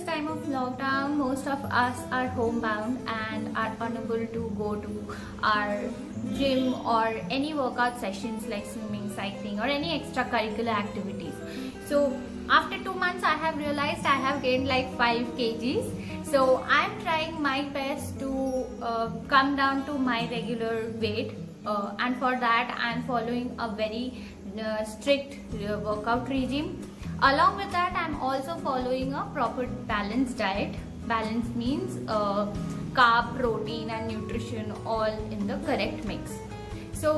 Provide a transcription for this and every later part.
this time of lockdown, most of us are homebound and are unable to go to our gym or any workout sessions like swimming, cycling or any extracurricular activities. So after 2 months I have realized I have gained like 5 kgs. So I'm trying my best to come down to my regular weight, and for that I'm following a very strict workout regime. Along with that, I'm also following a proper balanced diet. Balance means carb, protein and nutrition all in the correct mix. So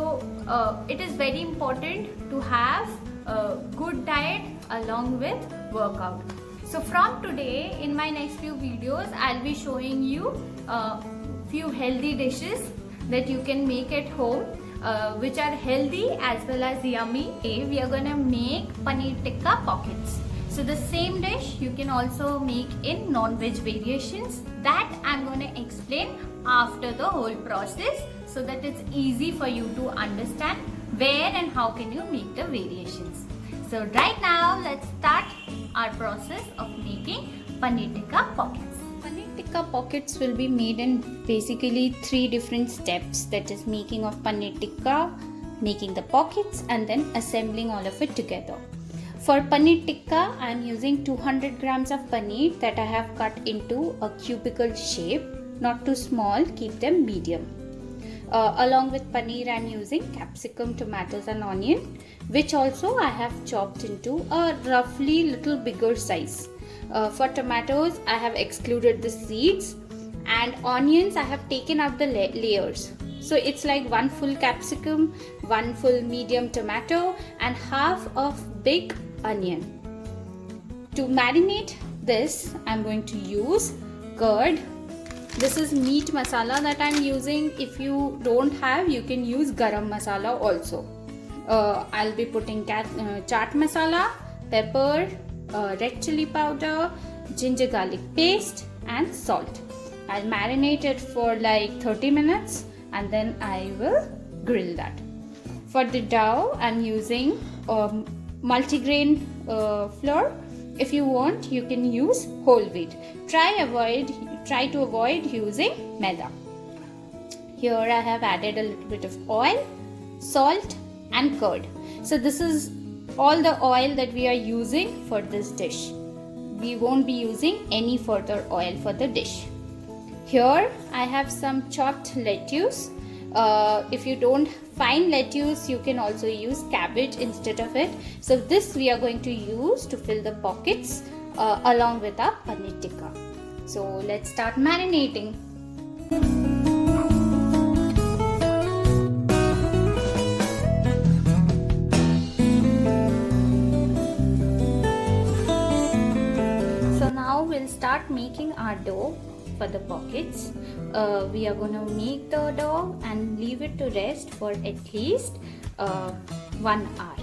it is very important to have a good diet along with workout. So from today, in my next few videos, I'll be showing you few healthy dishes that you can make at home, which are healthy as well as yummy. Today we are gonna make paneer tikka pockets. So the same dish you can also make in non-veg variations. That I'm gonna explain after the whole process, so that it's easy for you to understand where and how can you make the variations. So right now let's start our process of making paneer tikka pockets. Paneer tikka pockets will be made in basically 3 different steps, that is making of paneer tikka, making the pockets and then assembling all of it together. For paneer tikka, I am using 200 grams of paneer that I have cut into a cubical shape, not too small, keep them medium. Along with paneer, I am using capsicum, tomatoes and onion, which also I have chopped into a roughly little bigger size. For tomatoes, I have excluded the seeds, and onions I have taken out the layers. So it's like 1 full capsicum, 1 full medium tomato and half of big onion. To marinate this, I'm going to use curd. This is meat masala that I'm using. If you don't have, you can use garam masala also. I'll be putting chaat masala, pepper, red chili powder, ginger garlic paste and salt. I'll marinate it for like 30 minutes and then I will grill that. For the dough, I'm using multigrain flour. If you want, you can use whole wheat. Try to avoid using maida. Here I have added a little bit of oil, salt and curd. So this is all the oil that we are using for this dish. We won't be using any further oil for the dish. Here I have some chopped lettuce. If you don't find lettuce, you can also use cabbage instead of it. So this we are going to use to fill the pockets along with our paneer tikka. So let's start marinating. So now we'll start making our dough for the pockets. We are gonna make the dough and leave it to rest for at least 1 hour.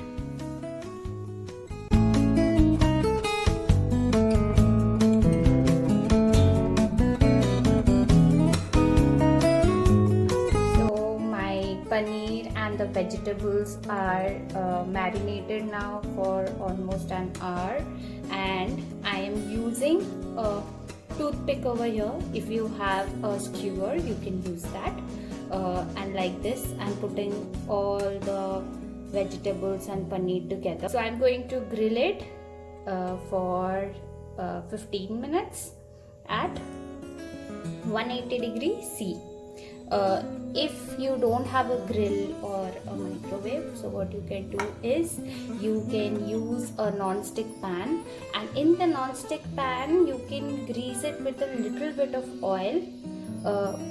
So my paneer and the vegetables are marinated now for almost an hour, and I am using a toothpick over here. If you have a skewer, you can use that. And like this, I'm putting all the vegetables and paneer together. So I'm going to grill it for 15 minutes at 180 degrees C. If you don't have a grill or a microwave, so what you can do is you can use a non-stick pan, and in the non-stick pan you can grease it with a little bit of oil,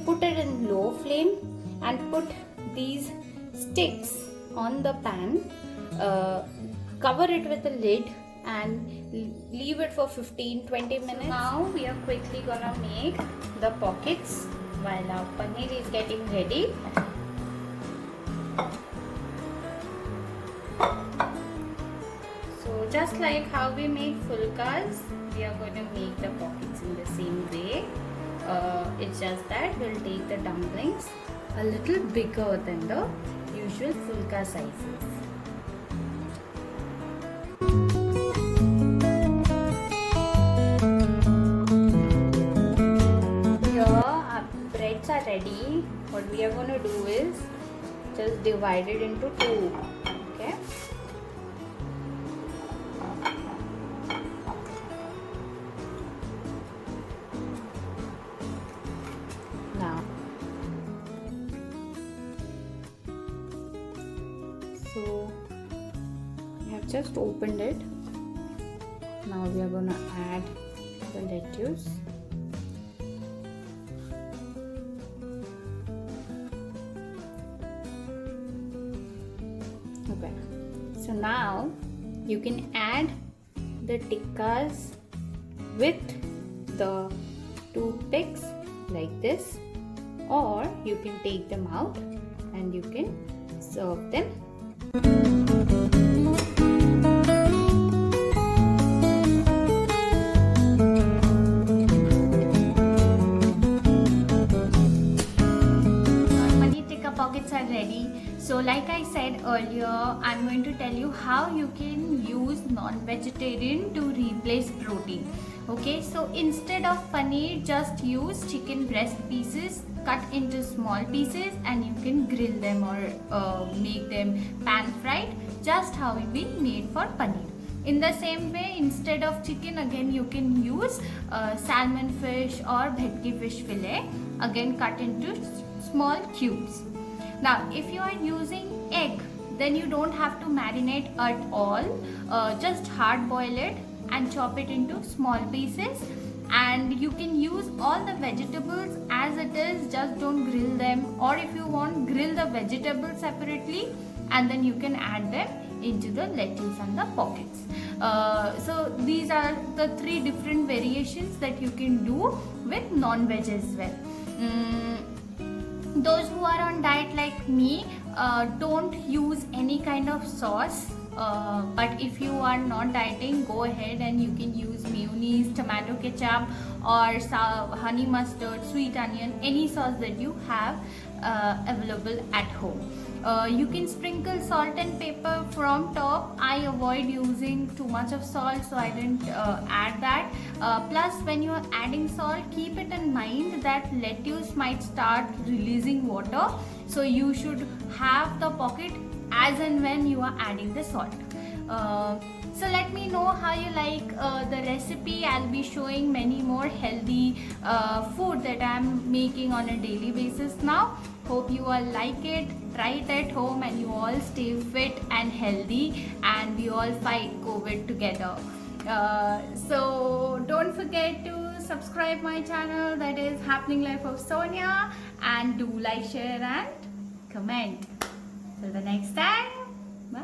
put it in low flame and put these sticks on the pan, cover it with a lid and leave it for 15-20 minutes. Now we are quickly gonna make the pockets while our paneer is getting ready. So just like how we make fulkas, we are going to make the pockets in the same way. It's just that we'll take the dumplings a little bigger than the usual fulka sizes. ready, what we are going to do is just divide it into two. Okay. Now, so we have just opened it. Now we are going to add the lettuce. Okay, so now you can add the tikkas with the toothpicks like this, or you can take them out and you can serve them. Pockets are ready. So like I said earlier, I'm going to tell you how you can use non-vegetarian to replace protein. Okay, so instead of paneer, just use chicken breast pieces cut into small pieces, and you can grill them or make them pan fried, just how it be made for paneer. In the same way, instead of chicken, again you can use salmon fish or bhetki fish fillet, again cut into small cubes. Now, if you are using egg, then you don't have to marinate at all. Just hard boil it and chop it into small pieces. And you can use all the vegetables as it is, just don't grill them. Or if you want, grill the vegetables separately and then you can add them into the lettuce and the pockets. So these are the three different variations that you can do with non-veg as well. Those who are on diet like me, don't use any kind of sauce. But if you are not dieting, go ahead and you can use mayonnaise, tomato ketchup, or honey mustard, sweet onion, any sauce that you have available at home. You can sprinkle salt and pepper from top. I avoid using too much of salt, so I didn't add that. Plus, when you are adding salt, keep it in mind that lettuce might start releasing water, so you should have the pocket as and when you are adding the salt. So let me know how you like the recipe. I'll be showing many more healthy food that I'm making on a daily basis now. Hope you all like it. Try it at home and you all stay fit and healthy, and we all fight COVID together. So don't forget to subscribe my channel, that is Happening Life of Sonia, and do like, share and comment. Till the next time, bye.